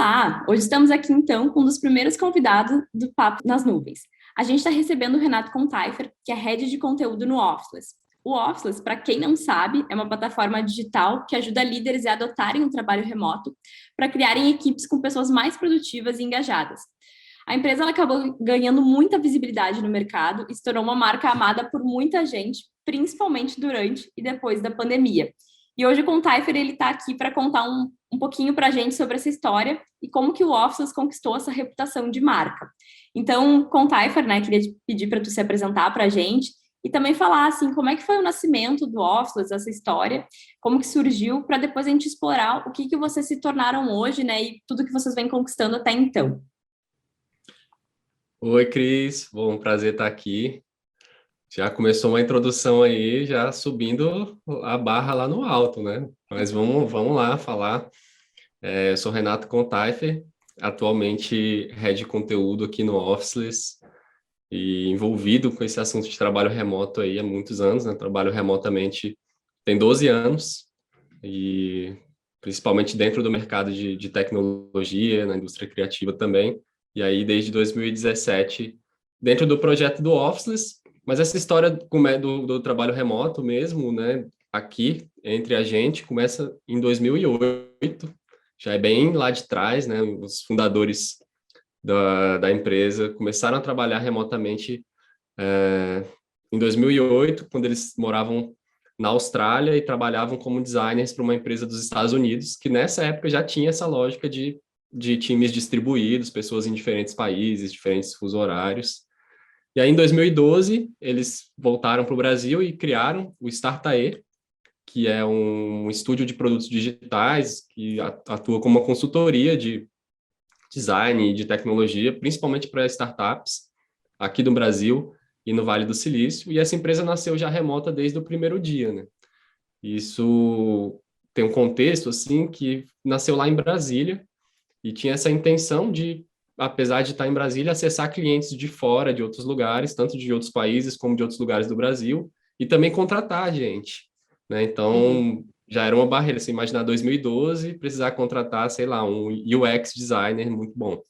Olá! Hoje estamos aqui então com um dos primeiros convidados do Papo nas Nuvens. A gente está recebendo o Renato Contaifer, que é Head de Conteúdo no Officeless. O Officeless, para quem não sabe, é uma plataforma digital que ajuda líderes a adotarem o trabalho remoto para criarem equipes com pessoas mais produtivas e engajadas. A empresa ela acabou ganhando muita visibilidade no mercado e se tornou uma marca amada por muita gente, principalmente durante e depois da pandemia. E hoje o Contaifer ele está aqui para contar um pouquinho para a gente sobre essa história e como que o Officeless conquistou essa reputação de marca. Então, Contaifer, né, queria te pedir para tu se apresentar para a gente e também falar assim como é que foi o nascimento do Officeless, essa história, como que surgiu, para depois a gente explorar o que vocês se tornaram hoje, né, e tudo que vocês vêm conquistando até então. Oi, Cris. Bom, prazer estar aqui. Já começou uma introdução aí, já subindo a barra lá no alto, né? Mas vamos lá falar. Eu sou Renato Contaifer, atualmente Head de Conteúdo aqui no Officeless e envolvido com esse assunto de trabalho remoto aí há muitos anos, né? Trabalho remotamente tem 12 anos e principalmente dentro do mercado de tecnologia, na indústria criativa também. E aí, desde 2017, dentro do projeto do Officeless, mas essa história do trabalho remoto mesmo, né, aqui entre a gente, começa em 2008, já é bem lá de trás, né, os fundadores da empresa começaram a trabalhar remotamente em 2008, quando eles moravam na Austrália e trabalhavam como designers para uma empresa dos Estados Unidos, que nessa época já tinha essa lógica de times distribuídos, pessoas em diferentes países, diferentes fuso horários. E aí, em 2012, eles voltaram para o Brasil e criaram o Startae, que é um estúdio de produtos digitais que atua como uma consultoria de design e de tecnologia, principalmente para startups aqui do Brasil e no Vale do Silício. E essa empresa nasceu já remota desde o primeiro dia, né? Isso tem um contexto assim que nasceu lá em Brasília e tinha essa intenção de, apesar de estar em Brasília, acessar clientes de fora, de outros lugares, tanto de outros países como de outros lugares do Brasil, e também contratar gente, né? Uhum. Então, já era uma barreira. Você imaginar 2012, precisar contratar, sei lá, um UX designer muito bom.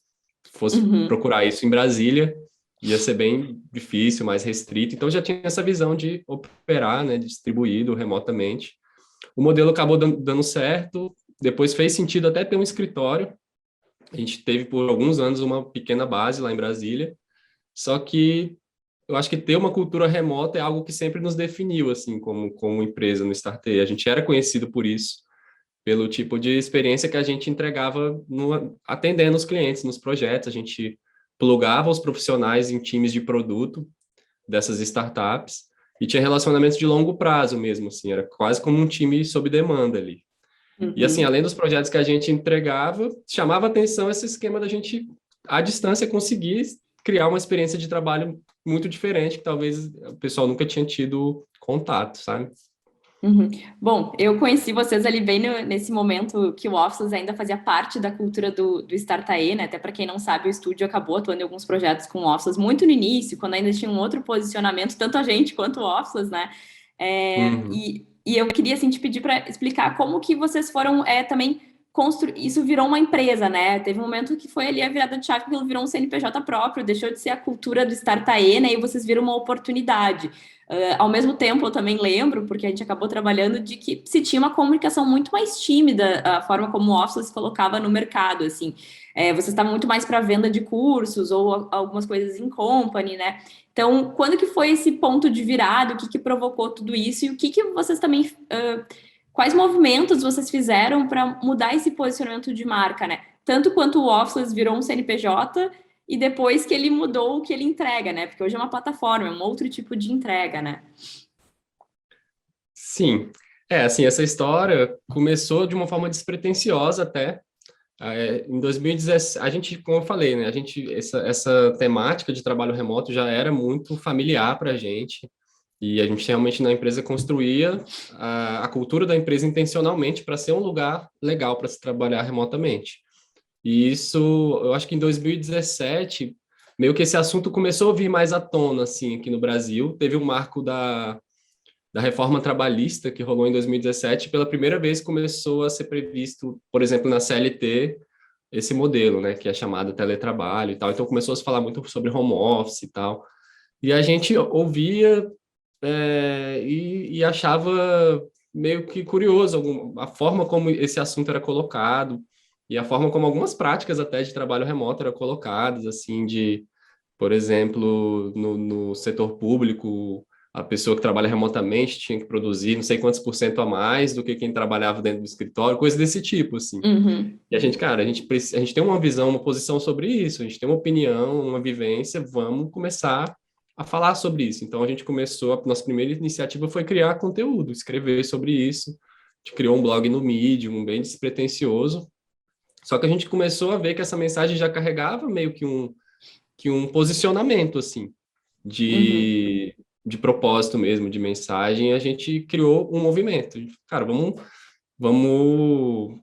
Se fosse Uhum. procurar isso em Brasília, ia ser bem difícil, mais restrito. Então, já tinha essa visão de operar, né, distribuído remotamente. O modelo acabou dando certo, depois fez sentido até ter um escritório. A gente teve por alguns anos uma pequena base lá em Brasília, só que eu acho que ter uma cultura remota é algo que sempre nos definiu, assim, como empresa no Startei. A gente era conhecido por isso, pelo tipo de experiência que a gente entregava atendendo os clientes nos projetos. A gente plugava os profissionais em times de produto dessas startups e tinha relacionamentos de longo prazo mesmo, assim, era quase como um time sob demanda ali. E assim, Uhum. além dos projetos que a gente entregava, chamava atenção esse esquema da gente, à distância, conseguir criar uma experiência de trabalho muito diferente, que talvez o pessoal nunca tinha tido contato, sabe? Uhum. Bom, eu conheci vocês ali bem nesse momento que o Officeless ainda fazia parte da cultura do Startae, né? Até para quem não sabe, o estúdio acabou atuando em alguns projetos com o Officeless muito no início, quando ainda tinha um outro posicionamento, tanto a gente quanto o Officeless, né? Uhum. E eu queria assim te pedir para explicar como que vocês foram também construir. Isso virou uma empresa, né? Teve um momento que foi ali a virada de chave, que aquilo virou um CNPJ próprio, deixou de ser a cultura do Startae, né? E vocês viram uma oportunidade. Ao mesmo tempo, eu também lembro, porque a gente acabou trabalhando, de que se tinha uma comunicação muito mais tímida, a forma como o Office se colocava no mercado, assim. Vocês estavam muito mais para venda de cursos ou algumas coisas em company, né? Então, quando que foi esse ponto de virada? O que que provocou tudo isso? E o que que vocês também... quais movimentos vocês fizeram para mudar esse posicionamento de marca, né? Tanto quanto o Office virou um CNPJ, e depois que ele mudou o que ele entrega, né? Porque hoje é uma plataforma, é um outro tipo de entrega, né? Sim. Assim, essa história começou de uma forma despretensiosa até. Em 2017, a gente, como eu falei, né, essa temática de trabalho remoto já era muito familiar para a gente, e a gente realmente na empresa construía a cultura da empresa intencionalmente para ser um lugar legal para se trabalhar remotamente. E isso, eu acho que em 2017, meio que esse assunto começou a vir mais à tona, assim, aqui no Brasil. Teve um marco da reforma trabalhista que rolou em 2017. Pela primeira vez começou a ser previsto, por exemplo, na CLT, esse modelo, né, que é chamado teletrabalho e tal. Então começou a se falar muito sobre home office e tal. E a gente ouvia e achava meio que curioso a forma como esse assunto era colocado e a forma como algumas práticas até de trabalho remoto eram colocadas, assim, de, por exemplo, no setor público, a pessoa que trabalha remotamente tinha que produzir não sei quantos por cento a mais do que quem trabalhava dentro do escritório, coisa desse tipo, assim. Uhum, E a gente, cara, a gente tem uma visão, uma posição sobre isso, a gente tem uma opinião, uma vivência, vamos começar a falar sobre isso. Então a gente começou, a nossa primeira iniciativa foi criar conteúdo, escrever sobre isso. A gente criou um blog no Medium, bem despretensioso. Só que a gente começou a ver que essa mensagem já carregava meio que um posicionamento, assim, uhum, de propósito mesmo, de mensagem. E a gente criou um movimento. Cara, vamos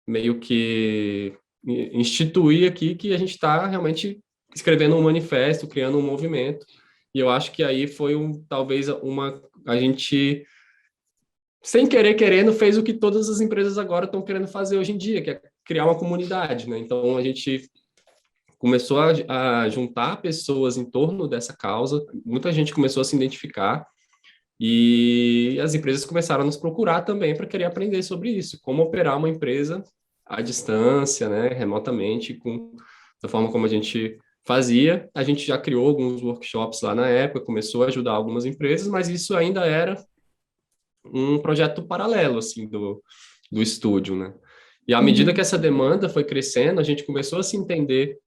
meio que instituir aqui que a gente está realmente escrevendo um manifesto, criando um movimento. E eu acho que aí foi talvez a gente sem querer querendo fez o que todas as empresas agora estão querendo fazer hoje em dia, que é criar uma comunidade, né? Então a gente começou a juntar pessoas em torno dessa causa, muita gente começou a se identificar e as empresas começaram a nos procurar também para querer aprender sobre isso, como operar uma empresa à distância, né, remotamente, da forma como a gente fazia. A gente já criou alguns workshops lá na época, começou a ajudar algumas empresas, mas isso ainda era um projeto paralelo, assim, do estúdio, né? E à medida que uhum, essa demanda foi crescendo, a gente começou a se entender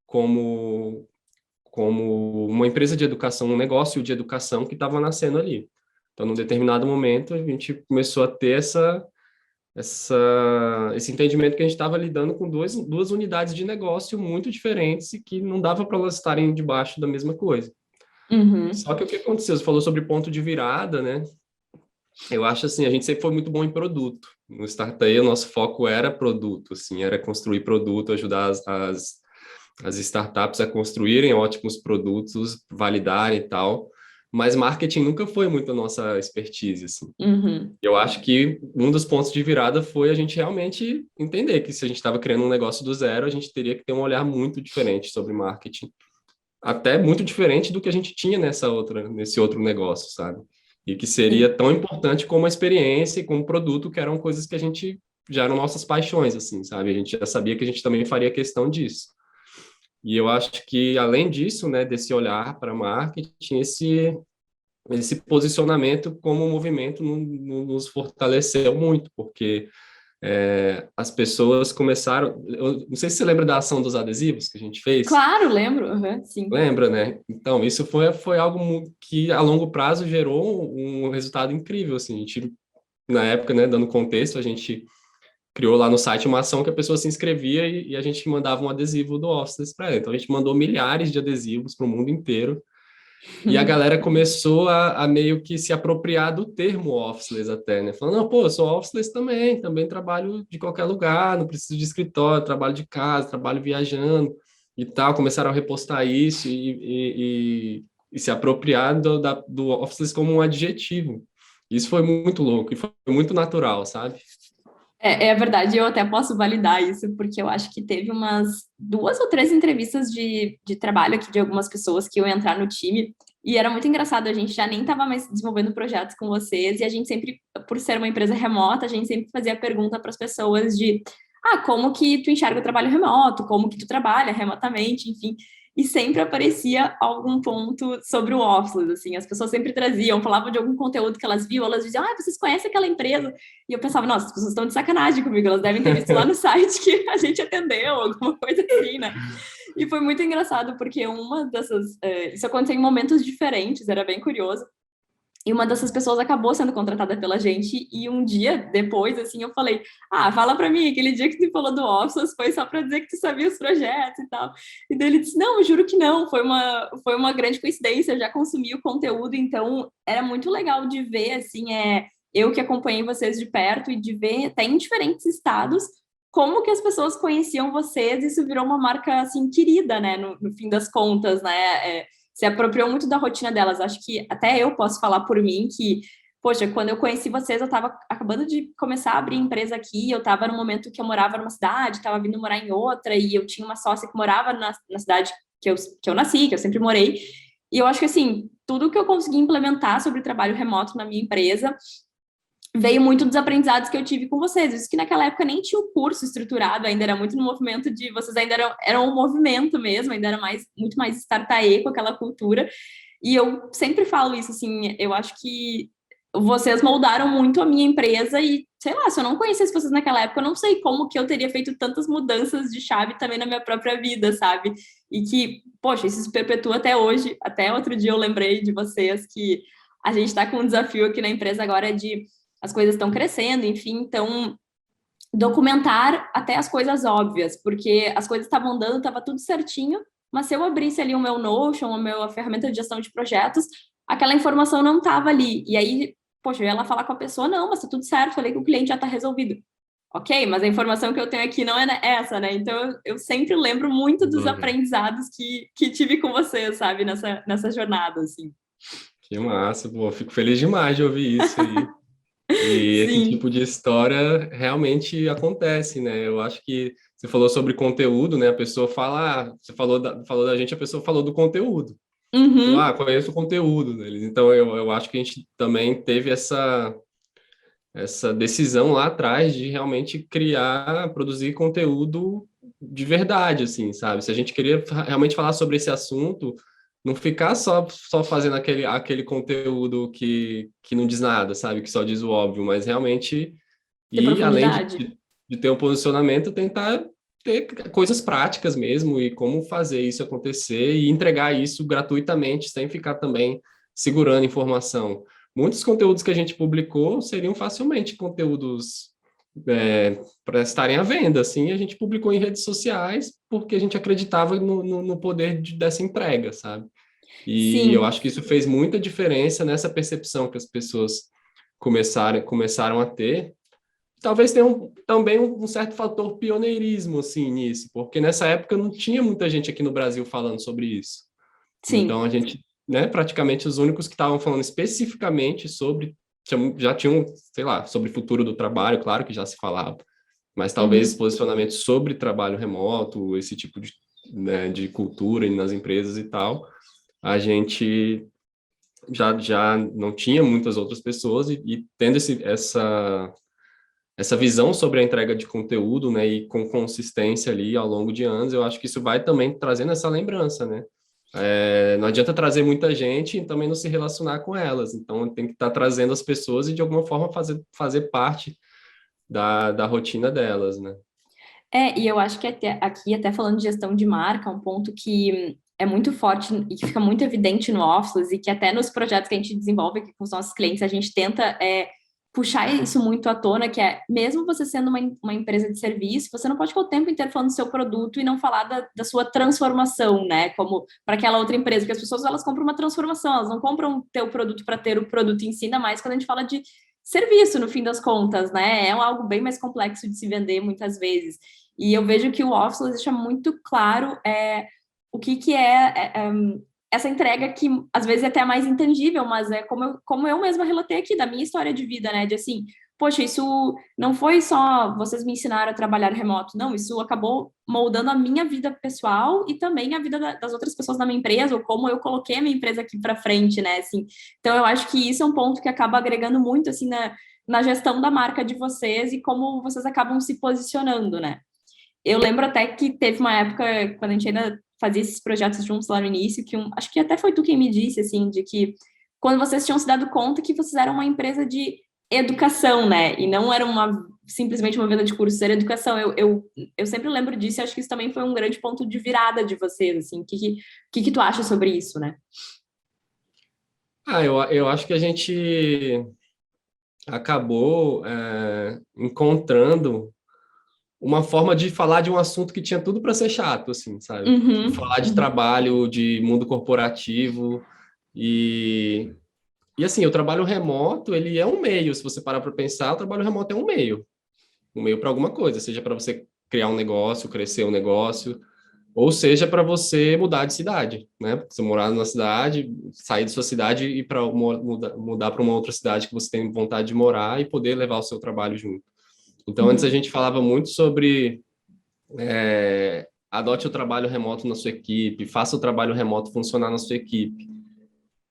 como, como uma empresa de educação, um negócio de educação que estava nascendo ali. Então, num determinado momento, a gente começou a ter esse entendimento que a gente estava lidando com duas unidades de negócio muito diferentes e que não dava para elas estarem debaixo da mesma coisa. uhum, Só que o que aconteceu? Você falou sobre ponto de virada, né? Eu acho assim, a gente sempre foi muito bom em produto. No Startup, o nosso foco era produto, assim, era construir produto, ajudar as startups a construírem ótimos produtos, validarem e tal. Mas marketing nunca foi muito a nossa expertise, assim. uhum. Eu acho que um dos pontos de virada foi a gente realmente entender que se a gente estava criando um negócio do zero, a gente teria que ter um olhar muito diferente sobre marketing, até muito diferente do que a gente tinha nesse outro negócio, sabe? E que seria Sim. tão importante como a experiência e como o produto, que eram coisas que a gente já eram nossas paixões, assim, sabe? A gente já sabia que a gente também faria questão disso. E eu acho que, além disso, né, desse olhar para marketing, esse posicionamento como movimento nos fortaleceu muito, porque as pessoas começaram. Eu não sei se você lembra da ação dos adesivos que a gente fez. Claro, lembro. Uhum, sim. Lembra, né? Então, isso foi algo que a longo prazo gerou um resultado incrível. Assim, a gente, na época, né, dando contexto, a gente criou lá no site uma ação que a pessoa se inscrevia e a gente mandava um adesivo do Office para ela. Então, a gente mandou milhares de adesivos para o mundo inteiro. E a galera começou a meio que se apropriar do termo officeless até, né? Falando, não, pô, eu sou officeless também trabalho de qualquer lugar, não preciso de escritório, trabalho de casa, trabalho viajando e tal. Começaram a repostar isso e se apropriar do officeless como um adjetivo. Isso foi muito louco e foi muito natural, sabe? É verdade, eu até posso validar isso, porque eu acho que teve umas 2 ou 3 entrevistas de trabalho aqui de algumas pessoas que iam entrar no time, e era muito engraçado, a gente já nem estava mais desenvolvendo projetos com vocês, e a gente sempre, por ser uma empresa remota, a gente sempre fazia pergunta para as pessoas de como que tu enxerga o trabalho remoto, como que tu trabalha remotamente, enfim. E sempre aparecia algum ponto sobre o Office, assim, as pessoas sempre traziam, falavam de algum conteúdo que elas viam, elas diziam, vocês conhecem aquela empresa? E eu pensava, nossa, as pessoas estão de sacanagem comigo, elas devem ter visto lá no site que a gente atendeu, alguma coisa assim, né? E foi muito engraçado, porque uma dessas. Isso aconteceu em momentos diferentes, era bem curioso. E uma dessas pessoas acabou sendo contratada pela gente, e um dia depois, assim, eu falei: fala pra mim, aquele dia que tu falou do Office foi só pra dizer que tu sabia os projetos e tal. E daí ele disse: não, eu juro que não, foi uma grande coincidência, eu já consumi o conteúdo, então era muito legal de ver, assim, eu que acompanhei vocês de perto e de ver até em diferentes estados como que as pessoas conheciam vocês, e isso virou uma marca, assim, querida, né, no fim das contas, né, se apropriou muito da rotina delas. Acho que até eu posso falar por mim que poxa, quando eu conheci vocês, eu estava acabando de começar a abrir empresa aqui, eu estava no momento que eu morava numa cidade, estava vindo morar em outra, e eu tinha uma sócia que morava na cidade que eu nasci, que eu sempre morei. E eu acho que, assim, tudo que eu consegui implementar sobre trabalho remoto na minha empresa veio muito dos aprendizados que eu tive com vocês. Isso que naquela época nem tinha o curso estruturado, ainda era muito no movimento de... Vocês ainda eram um movimento mesmo, ainda era muito mais startup com aquela cultura. E eu sempre falo isso, assim, eu acho que vocês moldaram muito a minha empresa e, sei lá, se eu não conhecesse vocês naquela época, eu não sei como que eu teria feito tantas mudanças de chave também na minha própria vida, sabe? E que, poxa, isso se perpetua até hoje. Até outro dia eu lembrei de vocês que a gente está com um desafio aqui na empresa agora de as coisas estão crescendo, enfim, então documentar até as coisas óbvias, porque as coisas estavam dando, estava tudo certinho, mas se eu abrisse ali o meu Notion, a ferramenta de gestão de projetos, aquela informação não estava ali. E aí, poxa, eu ia lá falar com a pessoa, não, mas tá tudo certo, falei que o cliente já está resolvido. Ok, mas a informação que eu tenho aqui não é essa, né? Então eu sempre lembro muito dos Uhum. aprendizados que tive com você, sabe, nessa jornada, assim. Que massa, pô, fico feliz demais de ouvir isso aí. E esse Sim. tipo de história realmente acontece, né? Eu acho que você falou sobre conteúdo, né? A pessoa fala, você falou da gente, a pessoa falou do conteúdo. Falou, Uhum. conheço o conteúdo deles. Então, eu acho que a gente também teve essa decisão lá atrás de realmente criar, produzir conteúdo de verdade, assim, sabe? Se a gente queria realmente falar sobre esse assunto, não ficar só fazendo aquele conteúdo que não diz nada, sabe? Que só diz o óbvio, mas realmente, Ter e além profundidade. de ter um posicionamento, tentar ter coisas práticas mesmo e como fazer isso acontecer e entregar isso gratuitamente, sem ficar também segurando informação. Muitos conteúdos que a gente publicou seriam facilmente conteúdos para estarem à venda, assim, a gente publicou em redes sociais porque a gente acreditava no poder dessa entrega, sabe? E eu Sim, acho que isso fez muita diferença nessa percepção que as pessoas começaram a ter. Talvez tenha também um certo fator pioneirismo, assim, nisso, porque nessa época não tinha muita gente aqui no Brasil falando sobre isso. Então, sim. a gente, né, praticamente os únicos que estavam falando especificamente sobre, já tinham, sei lá, sobre o futuro do trabalho, claro que já se falava, mas talvez Uhum. posicionamento sobre trabalho remoto, esse tipo né, de cultura nas empresas e tal, a gente já não tinha muitas outras pessoas e tendo essa visão sobre a entrega de conteúdo, né, e com consistência ali ao longo de anos, eu acho que isso vai também trazendo essa lembrança, né? Não adianta trazer muita gente e também não se relacionar com elas. Então, tem que estar trazendo as pessoas e, de alguma forma, fazer parte da rotina delas, né? E eu acho que aqui, até falando de gestão de marca, um ponto que é muito forte e que fica muito evidente no Office e que até nos projetos que a gente desenvolve aqui com os nossos clientes, a gente tenta puxar isso muito à tona, que é, mesmo você sendo uma empresa de serviço, você não pode ficar o tempo inteiro falando do seu produto e não falar da sua transformação, né? Como para aquela outra empresa, porque as pessoas, elas compram uma transformação, elas não compram teu produto para ter o produto em si, ainda mais quando a gente fala de serviço, no fim das contas, né? É algo bem mais complexo de se vender muitas vezes. E eu vejo que o Office deixa muito claro o que essa entrega que às vezes é até mais intangível, mas é como eu mesma relatei aqui, da minha história de vida, né? De assim, poxa, isso não foi só vocês me ensinaram a trabalhar remoto, não, isso acabou moldando a minha vida pessoal e também a vida das outras pessoas da minha empresa, ou como eu coloquei a minha empresa aqui para frente, né? Assim, então eu acho que isso é um ponto que acaba agregando muito assim na gestão da marca de vocês e como vocês acabam se posicionando, né? Eu lembro até que teve uma época, quando a gente ainda fazia esses projetos juntos lá no início, acho que até foi tu quem me disse, assim, de que quando vocês tinham se dado conta que vocês eram uma empresa de educação, né? E não era simplesmente uma venda de cursos, era educação. Eu sempre lembro disso e acho que isso também foi um grande ponto de virada de vocês, assim. O que tu acha sobre isso, né? Eu acho que a gente acabou encontrando uma forma de falar de um assunto que tinha tudo para ser chato, assim, sabe? Tipo, Uhum, falar de uhum. trabalho, de mundo corporativo e e assim, o trabalho remoto, ele é um meio, se você parar para pensar, o trabalho remoto é um meio para alguma coisa, seja para você criar um negócio, crescer um negócio, ou seja, para você mudar de cidade, né? Você morar numa cidade, sair de sua cidade e para mudar para uma outra cidade que você tem vontade de morar e poder levar o seu trabalho junto. Então, antes a Uhum, gente falava muito sobre adote o trabalho remoto na sua equipe, faça o trabalho remoto funcionar na sua equipe.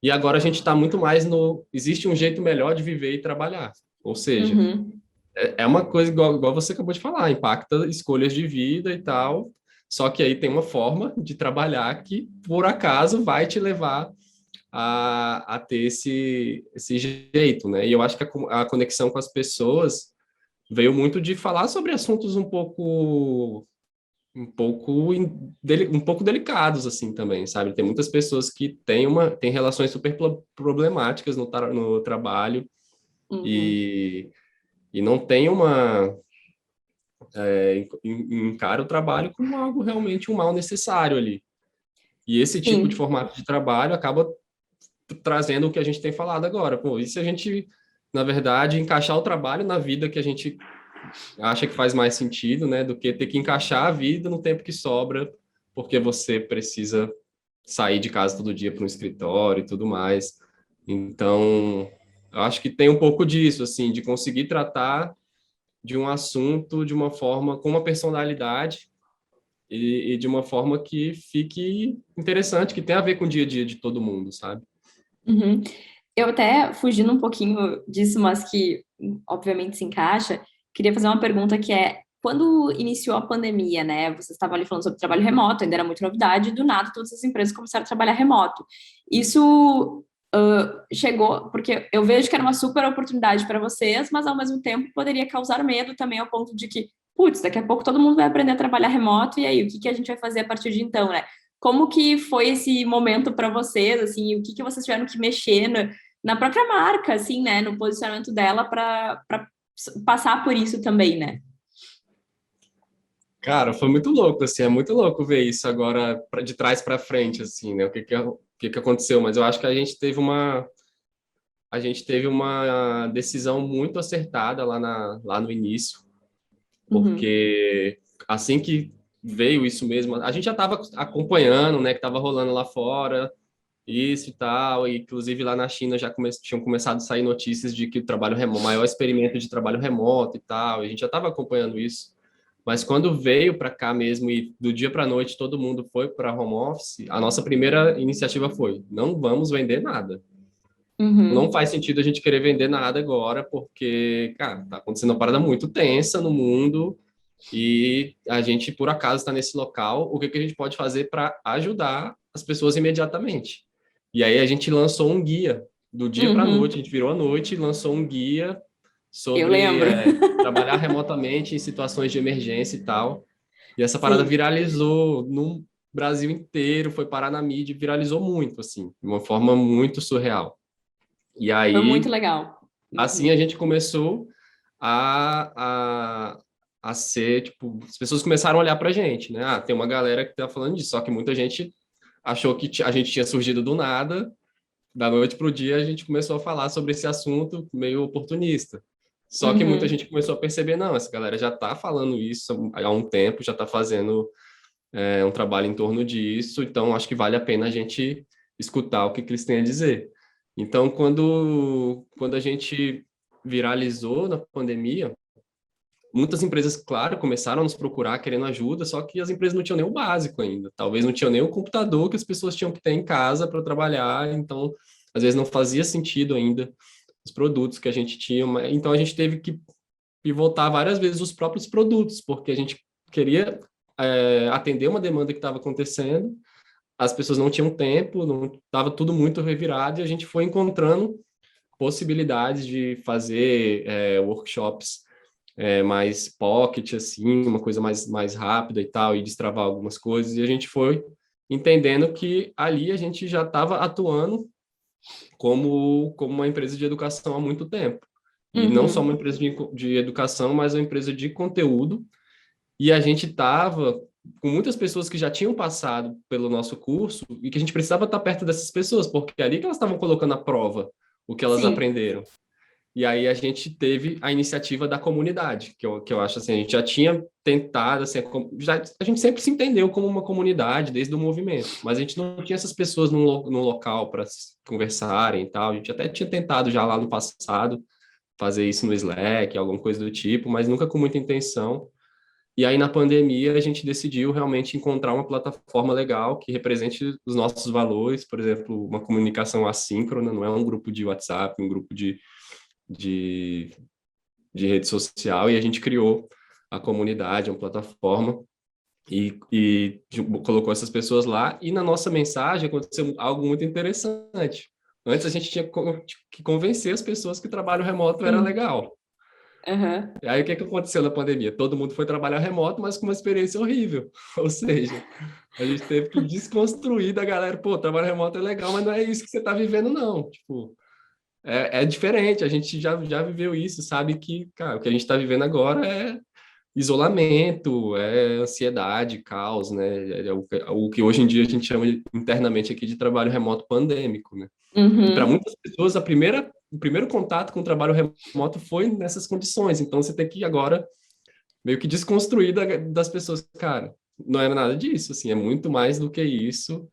E agora a gente está muito mais no. Existe um jeito melhor de viver e trabalhar. Ou seja, uhum, é uma coisa igual você acabou de falar, impacta escolhas de vida e tal. Só que aí tem uma forma de trabalhar que, por acaso, vai te levar a ter esse jeito, né? E eu acho que a conexão com as pessoas veio muito de falar sobre assuntos um pouco delicados assim também, sabe? Tem muitas pessoas que têm relações super problemáticas no trabalho uhum. e, e não tem encara o trabalho como algo realmente um mal necessário ali. E esse tipo de Sim. formato de trabalho acaba trazendo o que a gente tem falado agora. Pô, e se a gente, na verdade, encaixar o trabalho na vida que a gente acha que faz mais sentido, né, do que ter que encaixar a vida no tempo que sobra, porque você precisa sair de casa todo dia para um escritório e tudo mais. Então, eu acho que tem um pouco disso, assim, de conseguir tratar de um assunto de uma forma com uma personalidade e de uma forma que fique interessante, que tenha a ver com o dia a dia de todo mundo, sabe? Uhum. Eu até, fugindo um pouquinho disso, mas que obviamente se encaixa, queria fazer uma pergunta que é, quando iniciou a pandemia, né, vocês estavam ali falando sobre trabalho remoto, ainda era muito novidade, e do nada todas as empresas começaram a trabalhar remoto. Isso chegou, porque eu vejo que era uma super oportunidade para vocês, mas ao mesmo tempo poderia causar medo também ao ponto de que, putz, daqui a pouco todo mundo vai aprender a trabalhar remoto, e aí, o que que a gente vai fazer a partir de então, né? Como que foi esse momento para vocês, assim, o que que vocês tiveram que mexer na própria marca, assim, né, no posicionamento dela para passar por isso também, né? Cara, foi muito louco, assim, é muito louco ver isso agora de trás para frente, assim, né? O que que aconteceu? Mas eu acho que a gente teve uma decisão muito acertada lá no início, Uhum, porque assim que veio isso mesmo, a gente já estava acompanhando, né, que estava rolando lá fora, isso e tal, e inclusive lá na China tinham começado a sair notícias de que o trabalho remoto, o maior experimento de trabalho remoto e tal, e a gente já estava acompanhando isso. Mas quando veio para cá mesmo e do dia para a noite todo mundo foi para home office, a nossa primeira iniciativa foi: não vamos vender nada. Não uhum, faz sentido a gente querer vender nada agora, porque, cara, tá acontecendo uma parada muito tensa no mundo e a gente, por acaso, está nesse local. O que que a gente pode fazer para ajudar as pessoas imediatamente? E aí a gente lançou um guia. Do dia para a noite, a uhum. gente virou a noite e lançou um guia Eu sobre lembro. trabalhar remotamente em situações de emergência e tal. E essa parada Sim, viralizou no Brasil inteiro, foi parar na mídia, e viralizou muito, assim, de uma forma muito surreal. E foi muito aí, legal. assim, Uhum. a gente começou a, a, a ser, tipo, as pessoas começaram a olhar pra gente, né? Ah, tem uma galera que tá falando disso, só que muita gente achou que a gente tinha surgido do nada, da noite pro dia a gente começou a falar sobre esse assunto meio oportunista. Só que muita Uhum. gente começou a perceber, não, essa galera já tá falando isso há um tempo, já tá fazendo um trabalho em torno disso, então acho que vale a pena a gente escutar o que, que eles têm a dizer. Então, quando a gente viralizou na pandemia, muitas empresas, claro, começaram a nos procurar querendo ajuda, só que as empresas não tinham nem o básico ainda. Talvez não tinham nem o computador que as pessoas tinham que ter em casa para trabalhar, então às vezes não fazia sentido ainda os produtos que a gente tinha, então a gente teve que pivotar várias vezes os próprios produtos, porque a gente queria atender uma demanda que estava acontecendo, as pessoas não tinham tempo, não estava tudo muito revirado e a gente foi encontrando possibilidades de fazer workshops mais pocket, assim, uma coisa mais rápida e tal, e destravar algumas coisas, e a gente foi entendendo que ali a gente já estava atuando como uma empresa de educação há muito tempo. E não só uma Uhum. empresa de educação, mas uma empresa de conteúdo. E a gente estava com muitas pessoas que já tinham passado pelo nosso curso e que a gente precisava estar perto dessas pessoas, porque é ali que elas estavam colocando à prova o que elas Sim. aprenderam. E aí a gente teve a iniciativa da comunidade, que eu acho assim, a gente já tinha tentado, assim, a gente sempre se entendeu como uma comunidade desde o movimento, mas a gente não tinha essas pessoas num local para conversarem e tal. A gente até tinha tentado já lá no passado fazer isso no Slack, alguma coisa do tipo, mas nunca com muita intenção. E aí, na pandemia, a gente decidiu realmente encontrar uma plataforma legal que represente os nossos valores, por exemplo, uma comunicação assíncrona, não é um grupo de WhatsApp, um grupo de, de rede social, e a gente criou a comunidade, uma plataforma, e colocou essas pessoas lá, e na nossa mensagem aconteceu algo muito interessante. Antes a gente tinha que convencer as pessoas que o trabalho remoto era Sim. legal. Aham. E aí, o que que aconteceu na pandemia? Todo mundo foi trabalhar remoto, mas com uma experiência horrível. Ou seja, a gente teve que desconstruir da galera, pô, trabalho remoto é legal, mas não é isso que você está vivendo, não. Tipo, é diferente, a gente já viveu isso, sabe que, cara, o que a gente está vivendo agora é isolamento, é ansiedade, caos, né? O que hoje em dia a gente chama internamente aqui de trabalho remoto pandêmico, né? E para Uhum. muitas pessoas, o primeiro contato com o trabalho remoto foi nessas condições. Então, você tem que agora meio que desconstruir das pessoas, cara, não era nada disso, assim, é muito mais do que isso.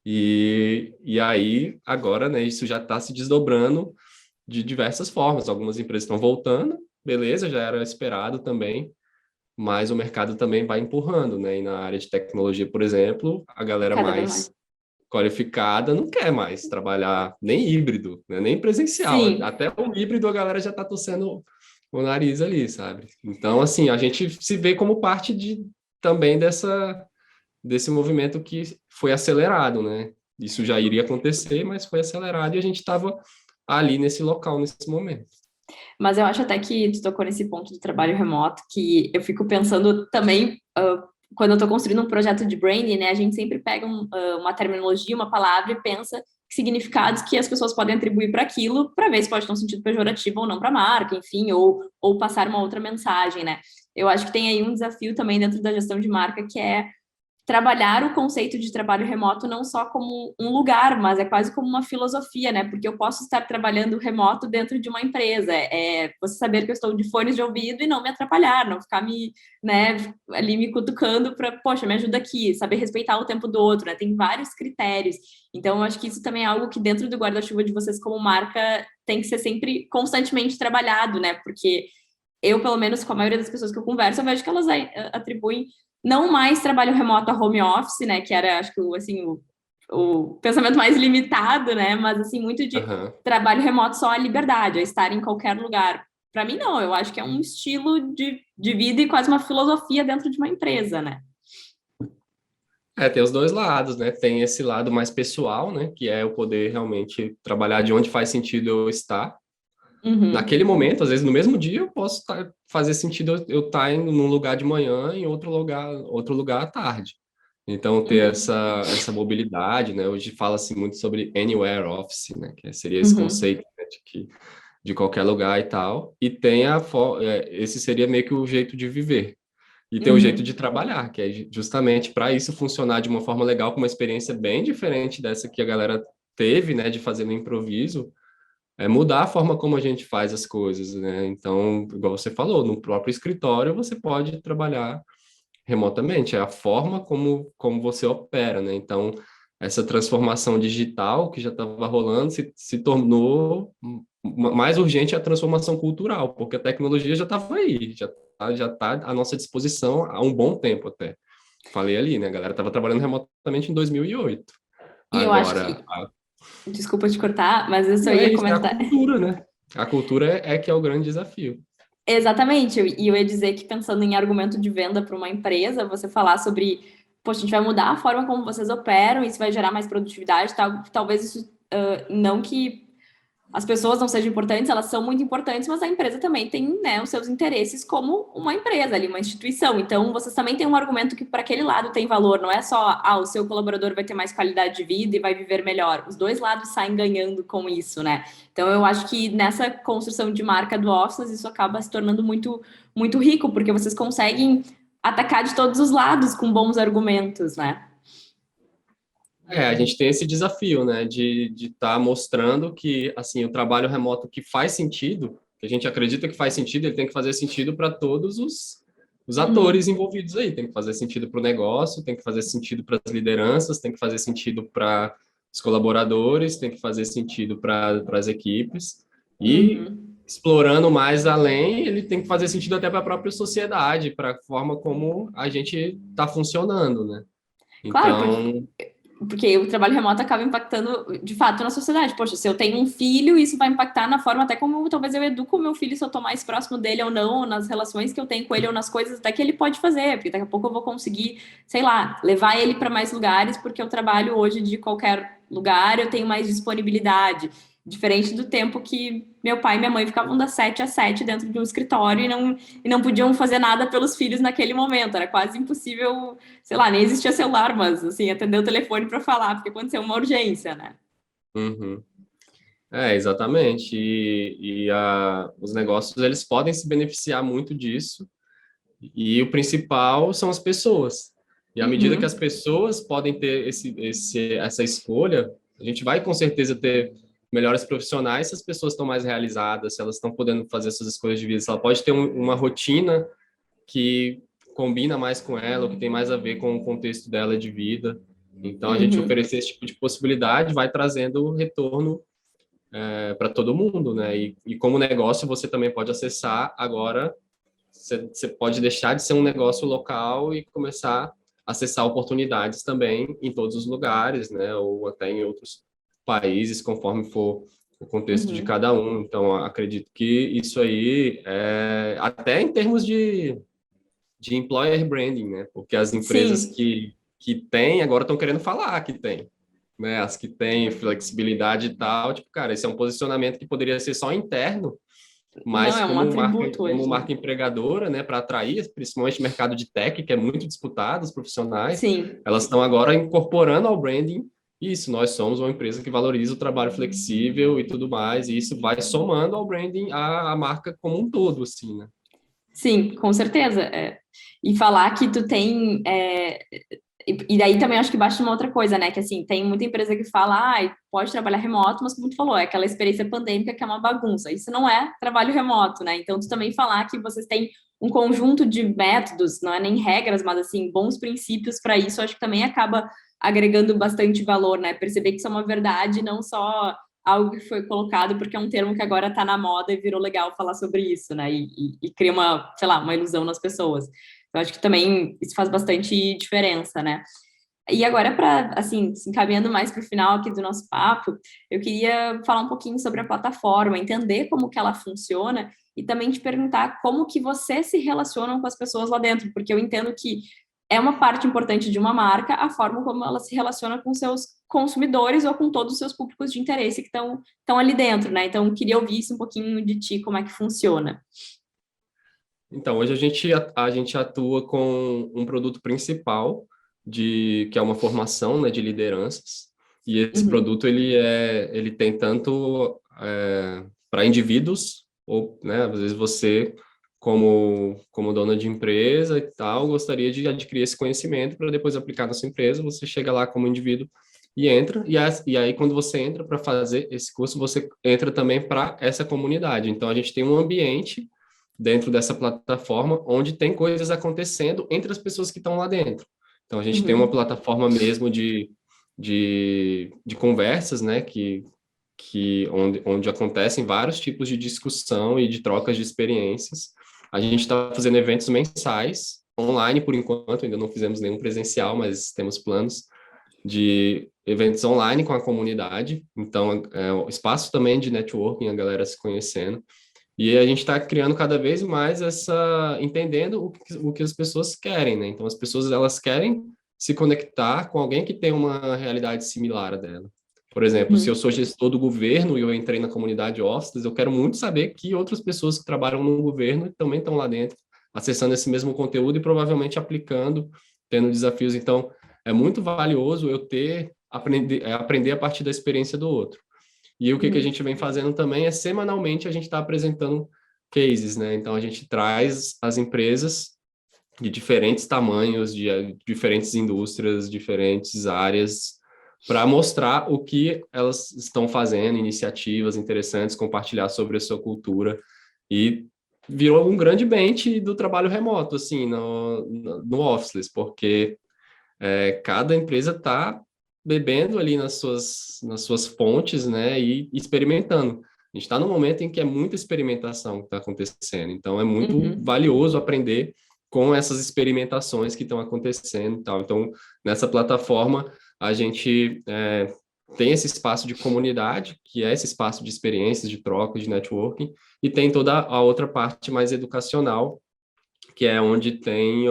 E aí, agora, né, isso já está se desdobrando de diversas formas. Algumas empresas estão voltando, beleza, já era esperado também, mas o mercado também vai empurrando, né? E na área de tecnologia, por exemplo, a galera Cada vez mais. mais qualificada não quer mais trabalhar nem híbrido, né? Nem presencial. Sim. Até o híbrido a galera já está torcendo o nariz ali, sabe? Então, assim, a gente se vê como parte também desse movimento que foi acelerado, né? Isso já iria acontecer, mas foi acelerado e a gente estava ali nesse local, nesse momento. Mas eu acho até que tu tocou nesse ponto do trabalho remoto, que eu fico pensando também, quando eu estou construindo um projeto de branding, né, a gente sempre pega uma terminologia, uma palavra e pensa significados que as pessoas podem atribuir para aquilo, para ver se pode ter um sentido pejorativo ou não para a marca, enfim, ou passar uma outra mensagem, né? Eu acho que tem aí um desafio também dentro da gestão de marca, que é trabalhar o conceito de trabalho remoto não só como um lugar, mas é quase como uma filosofia, né? Porque eu posso estar trabalhando remoto dentro de uma empresa. É você saber que eu estou de fones de ouvido e não me atrapalhar, não ficar né, ali me cutucando para, poxa, me ajuda aqui, saber respeitar o tempo do outro, né? Tem vários critérios. Então, eu acho que isso também é algo que dentro do guarda-chuva de vocês como marca tem que ser sempre constantemente trabalhado, né? Porque eu, pelo menos, com a maioria das pessoas que eu converso, eu vejo que elas atribuem não mais trabalho remoto a home office, né, que era, acho que, assim, o pensamento mais limitado, né, mas, assim, muito de Aham. trabalho remoto só a liberdade, a estar em qualquer lugar. Para mim, não, eu acho que é um estilo de vida e quase uma filosofia dentro de uma empresa, né. É, tem os dois lados, né? Tem esse lado mais pessoal, né? Que é eu poder realmente trabalhar de onde faz sentido eu estar. Uhum, Naquele momento, às vezes no mesmo dia, eu posso fazer sentido eu estar indo num lugar de manhã, em outro lugar à tarde. Então, ter uhum, essa mobilidade, né? Hoje fala-se muito sobre anywhere office, né? Que seria esse uhum, conceito, né, de que de qualquer lugar e tal. E tem esse seria meio que o jeito de viver. E tem o jeito de uhum, trabalhar, que é justamente para isso funcionar de uma forma legal, com uma experiência bem diferente dessa que a galera teve, né, de fazer no improviso, é mudar a forma como a gente faz as coisas, né? Então, igual você falou, no próprio escritório você pode trabalhar remotamente, é a forma como você opera, né? Então, essa transformação digital que já estava rolando se tornou mais urgente a transformação cultural, porque a tecnologia já estava aí, já tá à nossa disposição há um bom tempo até. Falei ali, né? A galera estava trabalhando remotamente em 2008. e eu acho Agora, que, desculpa te cortar, mas eu só não é ia isso, é a comentar. cultura, né? A cultura é que é o grande desafio. Exatamente, e eu ia dizer que pensando em argumento de venda para uma empresa, você falar sobre, poxa, a gente vai mudar a forma como vocês operam, isso vai gerar mais produtividade, talvez isso, não que as pessoas não sejam importantes, elas são muito importantes, mas a empresa também tem, né, os seus interesses como uma empresa ali, uma instituição. Então, vocês também têm um argumento que para aquele lado tem valor, não é só, o seu colaborador vai ter mais qualidade de vida e vai viver melhor. Os dois lados saem ganhando com isso, né? Então, eu acho que nessa construção de marca do Office, isso acaba se tornando muito, muito rico, porque vocês conseguem atacar de todos os lados com bons argumentos, né? É, a gente tem esse desafio, né, de estar mostrando que, assim, o trabalho remoto que faz sentido que a gente acredita que faz sentido, ele tem que fazer sentido para todos os Uhum. atores envolvidos aí. Tem que fazer sentido para o negócio, tem que fazer sentido para as lideranças, tem que fazer sentido para os colaboradores, tem que fazer sentido para as equipes. E Uhum. explorando mais além, ele tem que fazer sentido até para a própria sociedade, para a forma como a gente está funcionando, né? Claro, Então, porque o trabalho remoto acaba impactando de fato na sociedade. Poxa, se eu tenho um filho, isso vai impactar na forma até como talvez eu educo o meu filho, se eu tô mais próximo dele ou não, ou nas relações que eu tenho com ele ou nas coisas até que ele pode fazer, porque daqui a pouco eu vou conseguir, sei lá, levar ele para mais lugares, porque eu trabalho hoje de qualquer lugar, eu tenho mais disponibilidade. Diferente do tempo que meu pai e minha mãe ficavam das 7 às 7 dentro de um escritório e não podiam fazer nada pelos filhos naquele momento. Era quase impossível, sei lá, nem existia celular, mas assim, atender o telefone para falar, porque aconteceu uma urgência, né? uhum. Exatamente. Os negócios, eles podem se beneficiar muito disso. E o principal são as pessoas. E à medida que as Uhum, pessoas podem ter essa escolha, a gente vai com certeza ter melhores profissionais se as pessoas estão mais realizadas, se elas estão podendo fazer suas escolhas de vida, se ela pode ter uma rotina que combina mais com ela, ou que tem mais a ver com o contexto dela de vida. Então, a gente uhum, oferecer esse tipo de possibilidade vai trazendo retorno para todo mundo, né? E como negócio, você também pode acessar agora, você pode deixar de ser um negócio local e começar a acessar oportunidades também em todos os lugares, né? Ou até em outros países, conforme for o contexto de uhum. cada um. Então, acredito que isso aí, até em termos de employer branding, né? Porque as empresas Sim, que têm agora estão querendo falar que tem, né? As que têm flexibilidade e tal, tipo, cara, esse é um posicionamento que poderia ser só interno, não, mas é um atributo como hoje, né? marca empregadora, né, para atrair, principalmente o mercado de tech, que é muito disputado, os profissionais, Sim, elas estão agora incorporando ao branding isso. Nós somos uma empresa que valoriza o trabalho flexível e tudo mais, e isso vai somando ao branding a marca como um todo, assim, né? sim, com certeza. E falar que tu tem. E daí também acho que baixa uma outra coisa, né? Que assim, tem muita empresa que fala, ah, pode trabalhar remoto, mas como tu falou, é aquela experiência pandêmica que é uma bagunça. Isso não é trabalho remoto, né? Então, tu também falar que vocês têm um conjunto de métodos, não é nem regras, mas assim, bons princípios para isso, acho que também acaba agregando bastante valor, né? Perceber que isso é uma verdade, não só algo que foi colocado porque é um termo que agora está na moda e virou legal falar sobre isso, né? E cria uma, sei lá, uma ilusão nas pessoas. Eu acho que também isso faz bastante diferença, né? E agora, para, assim, se encaminhando mais para o final aqui do nosso papo, eu queria falar um pouquinho sobre a plataforma, entender como que ela funciona e também te perguntar como que você se relaciona com as pessoas lá dentro, porque eu entendo que é uma parte importante de uma marca a forma como ela se relaciona com seus consumidores ou com todos os seus públicos de interesse que estão ali dentro, né? Então, eu queria ouvir isso um pouquinho de ti, como é que funciona. Então, hoje a gente atua com um produto principal, que é uma formação, né, de lideranças, e esse Uhum, produto ele tem tanto para indivíduos, ou, né, às vezes você, como dona de empresa e tal, gostaria de adquirir esse conhecimento para depois aplicar na sua empresa, você chega lá como indivíduo e entra, e aí quando você entra para fazer esse curso, você entra também para essa comunidade. Então, a gente tem um ambiente dentro dessa plataforma, onde tem coisas acontecendo entre as pessoas que estão lá dentro. Então, a gente tem uma uhum, plataforma mesmo de conversas, né, onde acontecem vários tipos de discussão e de trocas de experiências. A gente está fazendo eventos mensais, online por enquanto, ainda não fizemos nenhum presencial, mas temos planos de eventos online com a comunidade. Então, é um espaço também de networking, a galera se conhecendo. E a gente está criando cada vez mais entendendo o que as pessoas querem, né? Então, as pessoas, elas querem se conectar com alguém que tem uma realidade similar à dela. Por exemplo, se eu uhum, sou gestor do governo e eu entrei na comunidade Office, eu quero muito saber que outras pessoas que trabalham no governo também estão lá dentro, acessando esse mesmo conteúdo e provavelmente aplicando, tendo desafios. Então, é muito valioso eu aprender a partir da experiência do outro. E o que a uhum. gente vem fazendo também é semanalmente a gente está apresentando cases, né? Então a gente traz as empresas de diferentes tamanhos, de diferentes indústrias, diferentes áreas, para mostrar o que elas estão fazendo, iniciativas interessantes, compartilhar sobre a sua cultura. E virou um grande bench do trabalho remoto, assim, no Officeless, porque cada empresa está bebendo ali nas suas fontes, né, e experimentando. A gente está num momento em que é muita experimentação que está acontecendo, então é muito Uhum, valioso aprender com essas experimentações que estão acontecendo e tal. Então, nessa plataforma, a gente tem esse espaço de comunidade, que é esse espaço de experiências, de troca, de networking, e tem toda a outra parte mais educacional, que é onde tem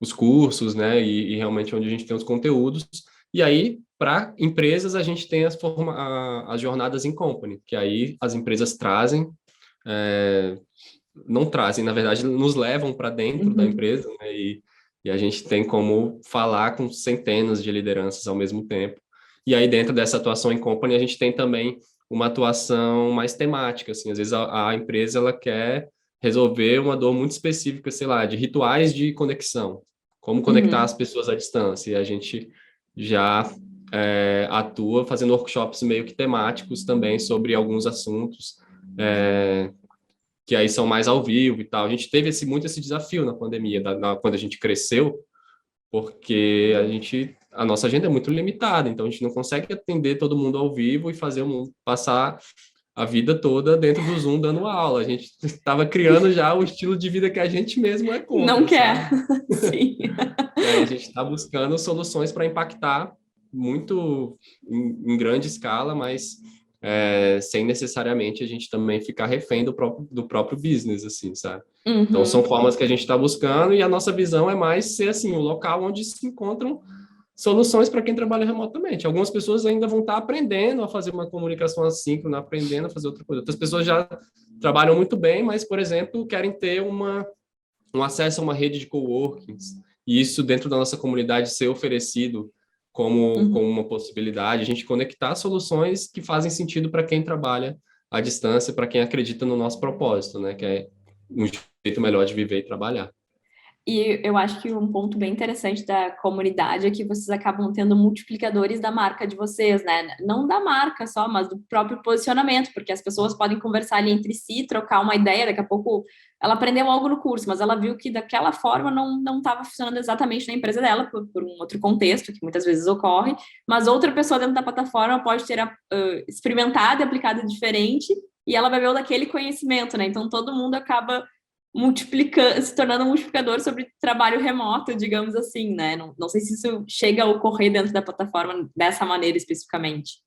os cursos, né? E realmente onde a gente tem os conteúdos. E aí, para empresas, a gente tem as jornadas em company, que aí as empresas trazem, é, não trazem, na verdade, nos levam para dentro da uhum, empresa, né? E a gente tem como falar com centenas de lideranças ao mesmo tempo. E aí, dentro dessa atuação em company, a gente tem também uma atuação mais temática, assim, às vezes a empresa ela quer resolver uma dor muito específica, sei lá, de rituais de conexão, como conectar as uhum. pessoas à distância, e a gente já atua fazendo workshops meio que temáticos também sobre alguns assuntos, é, que aí são mais ao vivo e tal. A gente teve muito esse desafio na pandemia, quando a gente cresceu, porque a nossa agenda é muito limitada, então a gente não consegue atender todo mundo ao vivo e passar a vida toda dentro do Zoom dando aula. A gente estava criando já o estilo de vida que a gente mesmo é Não contra, quer. sabe? Sim. E aí a gente está buscando soluções para impactar muito em grande escala, mas sem necessariamente a gente também ficar refém do próprio business, assim, sabe? Então, são Uhum. formas que a gente está buscando e a nossa visão é mais ser, assim, o local onde se encontram soluções para quem trabalha remotamente. Algumas pessoas ainda vão estar aprendendo a fazer uma comunicação assíncrona, aprendendo a fazer outra coisa. Outras pessoas já trabalham muito bem, mas, por exemplo, querem ter um acesso a uma rede de coworkings, e isso dentro da nossa comunidade ser oferecido como Uhum. uma possibilidade, a gente conectar soluções que fazem sentido para quem trabalha à distância, para quem acredita no nosso propósito, né, que é um jeito melhor de viver e trabalhar. E eu acho que um ponto bem interessante da comunidade é que vocês acabam tendo multiplicadores da marca de vocês, né? Não da marca só, mas do próprio posicionamento, porque as pessoas podem conversar ali entre si, trocar uma ideia. Daqui a pouco ela aprendeu algo no curso, mas ela viu que daquela forma não estava funcionando exatamente na empresa dela, por um outro contexto, que muitas vezes ocorre, mas outra pessoa dentro da plataforma pode ter experimentado e aplicado diferente, e ela bebeu daquele conhecimento, né? Então todo mundo acaba multiplicando, se tornando um multiplicador sobre trabalho remoto, digamos assim, né? Não sei se isso chega a ocorrer dentro da plataforma dessa maneira especificamente.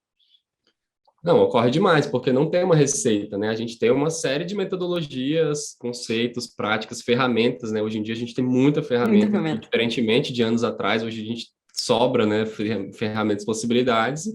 Não, ocorre demais, porque não tem uma receita, né? A gente tem uma série de metodologias, conceitos, práticas, ferramentas, né? Hoje em dia a gente tem muita Muita ferramenta que, ferramenta. diferentemente de anos atrás, hoje a gente sobra, né? Ferramentas, possibilidades,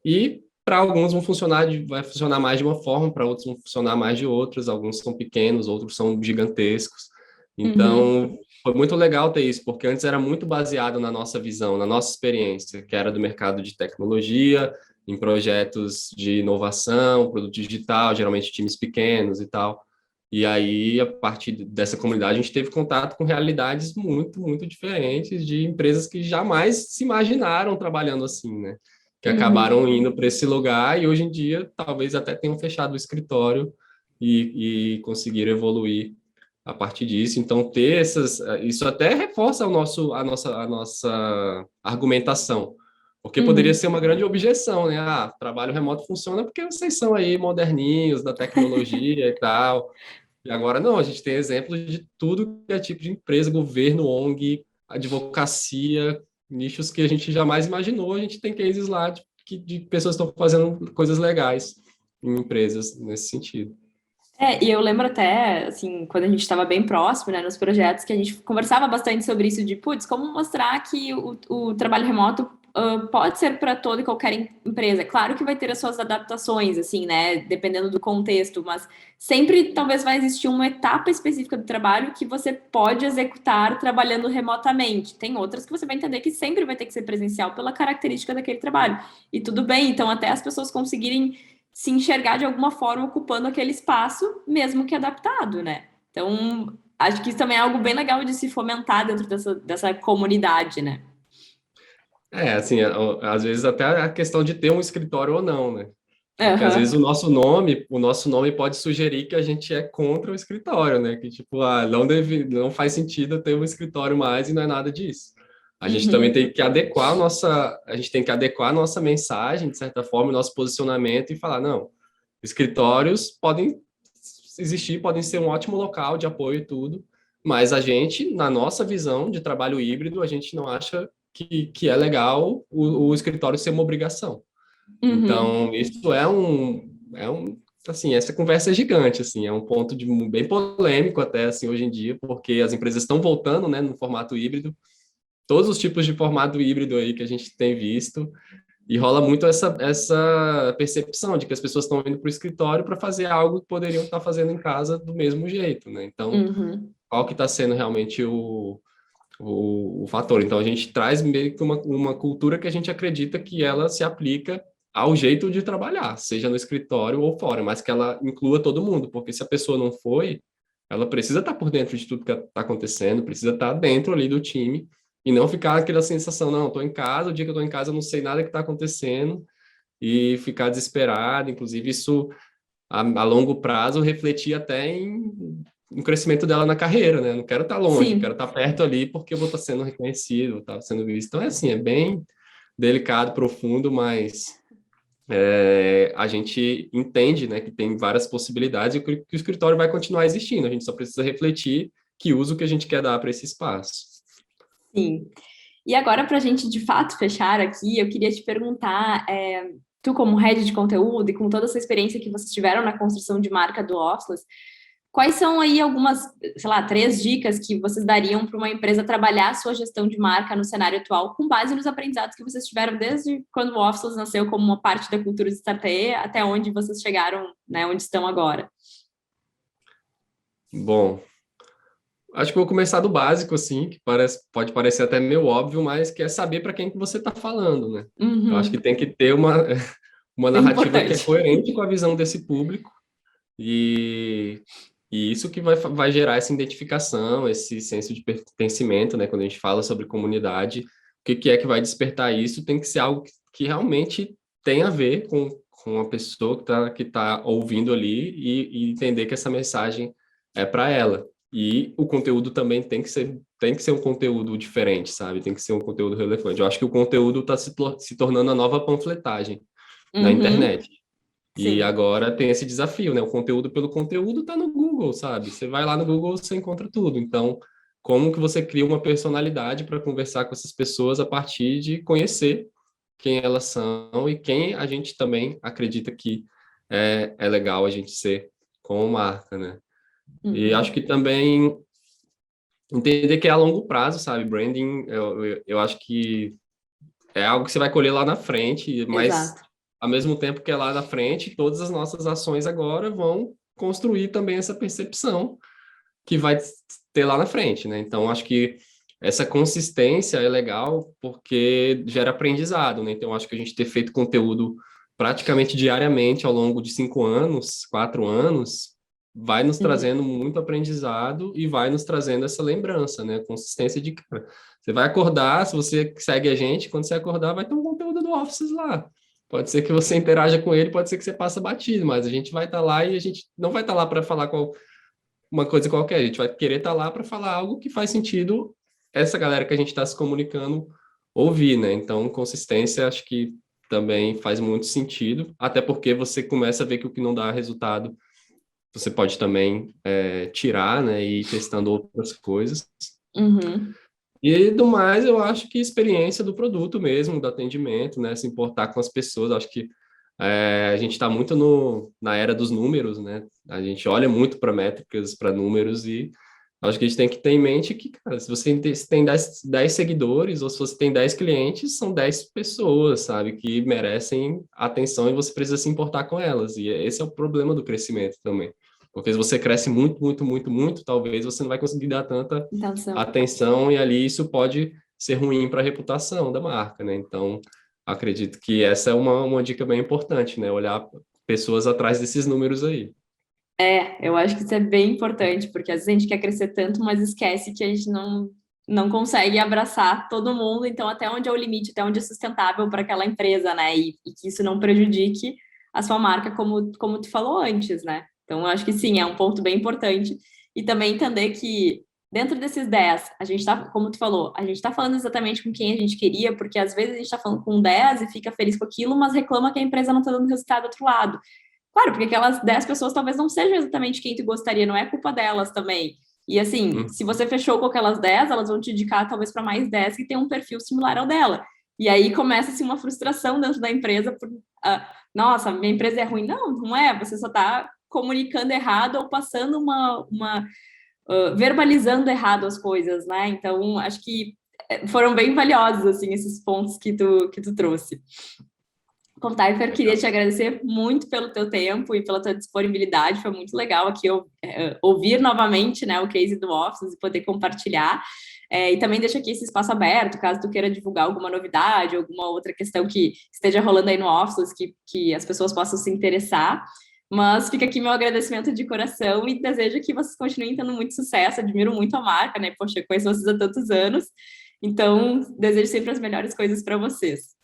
e para alguns vai funcionar mais de uma forma, para outros vão funcionar mais de outras, alguns são pequenos, outros são gigantescos. Uhum, Então, foi muito legal ter isso, porque antes era muito baseado na nossa visão, na nossa experiência, que era do mercado de tecnologia, em projetos de inovação, produto digital, geralmente times pequenos e tal. E aí, a partir dessa comunidade, a gente teve contato com realidades muito, muito diferentes de empresas que jamais se imaginaram trabalhando assim, né? Que uhum. acabaram indo para esse lugar e hoje em dia talvez até tenham fechado o escritório e conseguiram evoluir a partir disso. Então, isso até reforça a nossa argumentação, porque poderia Uhum. ser uma grande objeção, né? Ah, trabalho remoto funciona porque vocês são aí moderninhos da tecnologia e tal. E agora não, a gente tem exemplos de tudo que é tipo de empresa, governo, ONG, advocacia, nichos que a gente jamais imaginou. A gente tem cases lá de pessoas que estão fazendo coisas legais em empresas nesse sentido. E eu lembro até, assim, quando a gente estava bem próximo, né, nos projetos, que a gente conversava bastante sobre isso, de, putz, como mostrar que o trabalho remoto pode ser para toda e qualquer empresa. Claro que vai ter as suas adaptações, assim, né, dependendo do contexto, mas sempre talvez vai existir uma etapa específica do trabalho que você pode executar trabalhando remotamente. Tem outras que você vai entender que sempre vai ter que ser presencial pela característica daquele trabalho. E tudo bem, então até as pessoas conseguirem se enxergar de alguma forma ocupando aquele espaço, mesmo que adaptado, né? Então, acho que isso também é algo bem legal de se fomentar dentro dessa comunidade, né? Assim, às vezes até a questão de ter um escritório ou não, né? Porque às vezes Aham. o nosso nome pode sugerir que a gente é contra o escritório, né? Que tipo, não faz sentido ter um escritório mais e não é nada disso. A gente também Uhum. tem que a gente tem que adequar a nossa mensagem, de certa forma, o nosso posicionamento e falar, não, escritórios podem existir, podem ser um ótimo local de apoio e tudo, mas a gente, na nossa visão de trabalho híbrido, a gente não acha que é legal o escritório ser uma obrigação. Uhum. Então, isso assim, essa conversa é gigante, assim, é um ponto bem polêmico até, assim, hoje em dia, porque as empresas estão voltando, né, no formato híbrido, todos os tipos de formato híbrido aí que a gente tem visto, e rola muito essa percepção de que as pessoas estão indo para o escritório para fazer algo que poderiam estar fazendo em casa do mesmo jeito, né? Então, Uhum. qual que está sendo realmente o fator? Então, a gente traz meio que uma cultura que a gente acredita que ela se aplica ao jeito de trabalhar, seja no escritório ou fora, mas que ela inclua todo mundo, porque se a pessoa não foi, ela precisa estar por dentro de tudo que está acontecendo, precisa estar dentro ali do time e não ficar aquela sensação, não, estou em casa, o dia que eu estou em casa eu não sei nada que está acontecendo e ficar desesperado. Inclusive, isso a longo prazo refletir até no crescimento dela na carreira, né? Não quero estar longe, quero Sim. estar perto ali porque eu vou estar sendo reconhecido, vou estar sendo visto. Então, é assim, é bem delicado, profundo, mas a gente entende, né, que tem várias possibilidades e que o escritório vai continuar existindo. A gente só precisa refletir que uso que a gente quer dar para esse espaço. Sim. E agora, para a gente de fato fechar aqui, eu queria te perguntar, tu como head de conteúdo e com toda essa experiência que vocês tiveram na construção de marca do Officeless, quais são aí algumas, sei lá, 3 dicas que vocês dariam para uma empresa trabalhar a sua gestão de marca no cenário atual, com base nos aprendizados que vocês tiveram desde quando o Officeless nasceu como uma parte da cultura de Startup até onde vocês chegaram, né, onde estão agora? Bom, acho que eu vou começar do básico, assim, que pode parecer até meio óbvio, mas que é saber para quem que você está falando, né? Eu acho que Uhum. tem que ter uma É narrativa que é importante. coerente com a visão desse público e, e isso que vai gerar essa identificação, esse senso de pertencimento, né? Quando a gente fala sobre comunidade, o que é que vai despertar isso? Tem que ser algo que realmente tem a ver com a pessoa que tá ouvindo ali e entender que essa mensagem é para ela. E o conteúdo também tem que ser um conteúdo diferente, sabe? Tem que ser um conteúdo relevante. Eu acho que o conteúdo está se tornando a nova panfletagem na Uhum. internet. E Sim. agora tem esse desafio, né? O conteúdo pelo conteúdo tá no Google, sabe? Você vai lá no Google, você encontra tudo. Então, como que você cria uma personalidade para conversar com essas pessoas a partir de conhecer quem elas são e quem a gente também acredita que é legal a gente ser como marca, né? E acho Uhum. que também entender que é a longo prazo, sabe? Branding, eu acho que é algo que você vai colher lá na frente, mas Exato. ao mesmo tempo que é lá na frente, todas as nossas ações agora vão construir também essa percepção que vai ter lá na frente, né? Então, acho que essa consistência é legal porque gera aprendizado, né? Então, acho que a gente ter feito conteúdo praticamente diariamente ao longo de 5 anos, 4 anos, vai nos Uhum. trazendo muito aprendizado e vai nos trazendo essa lembrança, né? Consistência de cara. Você vai acordar, se você segue a gente, quando você acordar, vai ter um conteúdo do Office lá. Pode ser que você interaja com ele, pode ser que você passe batido, mas a gente vai estar lá e a gente não vai estar lá para falar uma coisa qualquer. A gente vai querer estar lá para falar algo que faz sentido essa galera que a gente está se comunicando ouvir, né? Então, consistência acho que também faz muito sentido, até porque você começa a ver que o que não dá resultado você pode também tirar, né? E ir testando outras coisas. Uhum. E do mais, eu acho que experiência do produto mesmo, do atendimento, né? Se importar com as pessoas, acho que a gente está muito na era dos números, né? A gente olha muito para métricas, para números, e acho que a gente tem que ter em mente que, cara, se tem 10 seguidores ou se você tem 10 clientes, são 10 pessoas, sabe? Que merecem atenção e você precisa se importar com elas. E esse é o problema do crescimento também. Porque se você cresce muito, muito, muito, muito, talvez você não vai conseguir dar tanta Intenção. atenção e ali isso pode ser ruim para a reputação da marca, né? Então, acredito que essa é uma dica bem importante, né? Olhar pessoas atrás desses números aí. Eu acho que isso é bem importante, porque às vezes a gente quer crescer tanto, mas esquece que a gente não consegue abraçar todo mundo, então até onde é o limite, até onde é sustentável para aquela empresa, né? E que isso não prejudique a sua marca, como tu falou antes, né? Então, eu acho que sim, é um ponto bem importante. E também entender que dentro desses 10, a gente tá, como tu falou, a gente tá falando exatamente com quem a gente queria, porque às vezes a gente tá falando com 10 e fica feliz com aquilo, mas reclama que a empresa não tá dando resultado do outro lado. Claro, porque aquelas 10 pessoas talvez não sejam exatamente quem tu gostaria, não é culpa delas também. E assim, se você fechou com aquelas 10, elas vão te indicar talvez para mais 10 que tem um perfil similar ao dela. E aí começa-se uma frustração dentro da empresa por, nossa, minha empresa é ruim. Não, não é, você só está comunicando errado ou passando verbalizando errado as coisas, né? Então, acho que foram bem valiosos, assim, esses pontos que tu trouxe. Bom, Taifer, queria te agradecer muito pelo teu tempo e pela tua disponibilidade. Foi muito legal aqui ouvir novamente, né, o case do Office e poder compartilhar. E também deixo aqui esse espaço aberto, caso tu queira divulgar alguma novidade, alguma outra questão que esteja rolando aí no Office, que as pessoas possam se interessar. Mas fica aqui meu agradecimento de coração e desejo que vocês continuem tendo muito sucesso. Admiro muito a marca, né? Poxa, eu conheço vocês há tantos anos. Então, desejo sempre as melhores coisas para vocês.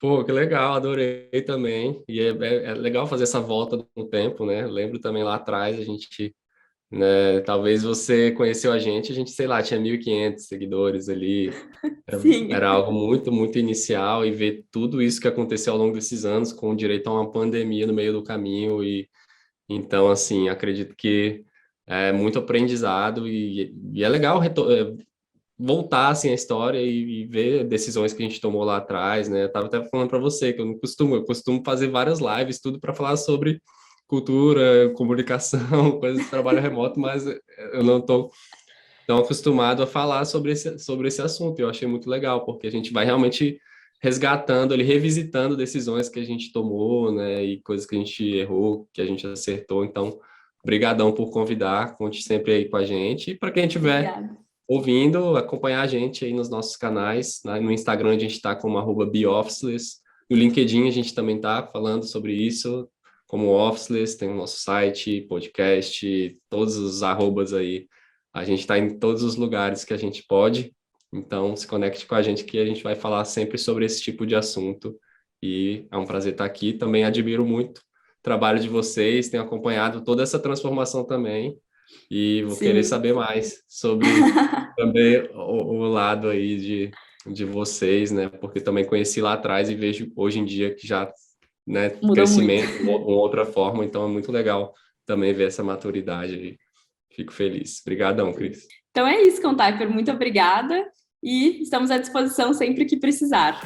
Pô, que legal, adorei também. E é legal fazer essa volta no tempo, né? Lembro também lá atrás, a gente, né? Talvez você conheceu a gente, sei lá, tinha 1.500 seguidores ali. Sim. Era algo muito, muito inicial e ver tudo isso que aconteceu ao longo desses anos, com direito a uma pandemia no meio do caminho. E então, assim, acredito que é muito aprendizado e é legal voltar assim a história e ver decisões que a gente tomou lá atrás, né? Eu tava até falando para você que eu costumo fazer várias lives tudo para falar sobre cultura, comunicação, coisas de trabalho remoto, mas eu não tô tão acostumado a falar sobre esse assunto. Eu achei muito legal, porque a gente vai realmente resgatando, ali, revisitando decisões que a gente tomou, né? E coisas que a gente errou, que a gente acertou. Então, brigadão por convidar, conte sempre aí com a gente. E para quem tiver Obrigada. ouvindo, acompanhar a gente aí nos nossos canais, né? No Instagram a gente está como @beofficeless, no LinkedIn a gente também está falando sobre isso, como Officeless, tem o nosso site, podcast, todos os arrobas aí, a gente está em todos os lugares que a gente pode, então se conecte com a gente que a gente vai falar sempre sobre esse tipo de assunto, e é um prazer estar aqui, também admiro muito o trabalho de vocês, tenho acompanhado toda essa transformação também, e vou querer Sim. saber mais sobre também o lado aí de vocês, né? Porque também conheci lá atrás e vejo hoje em dia que já, né, Mudou muito. crescimento, uma outra forma, então é muito legal também ver essa maturidade aí. Fico feliz. Obrigadão, Cris. Então é isso, Contaiper. Muito obrigada e estamos à disposição sempre que precisar.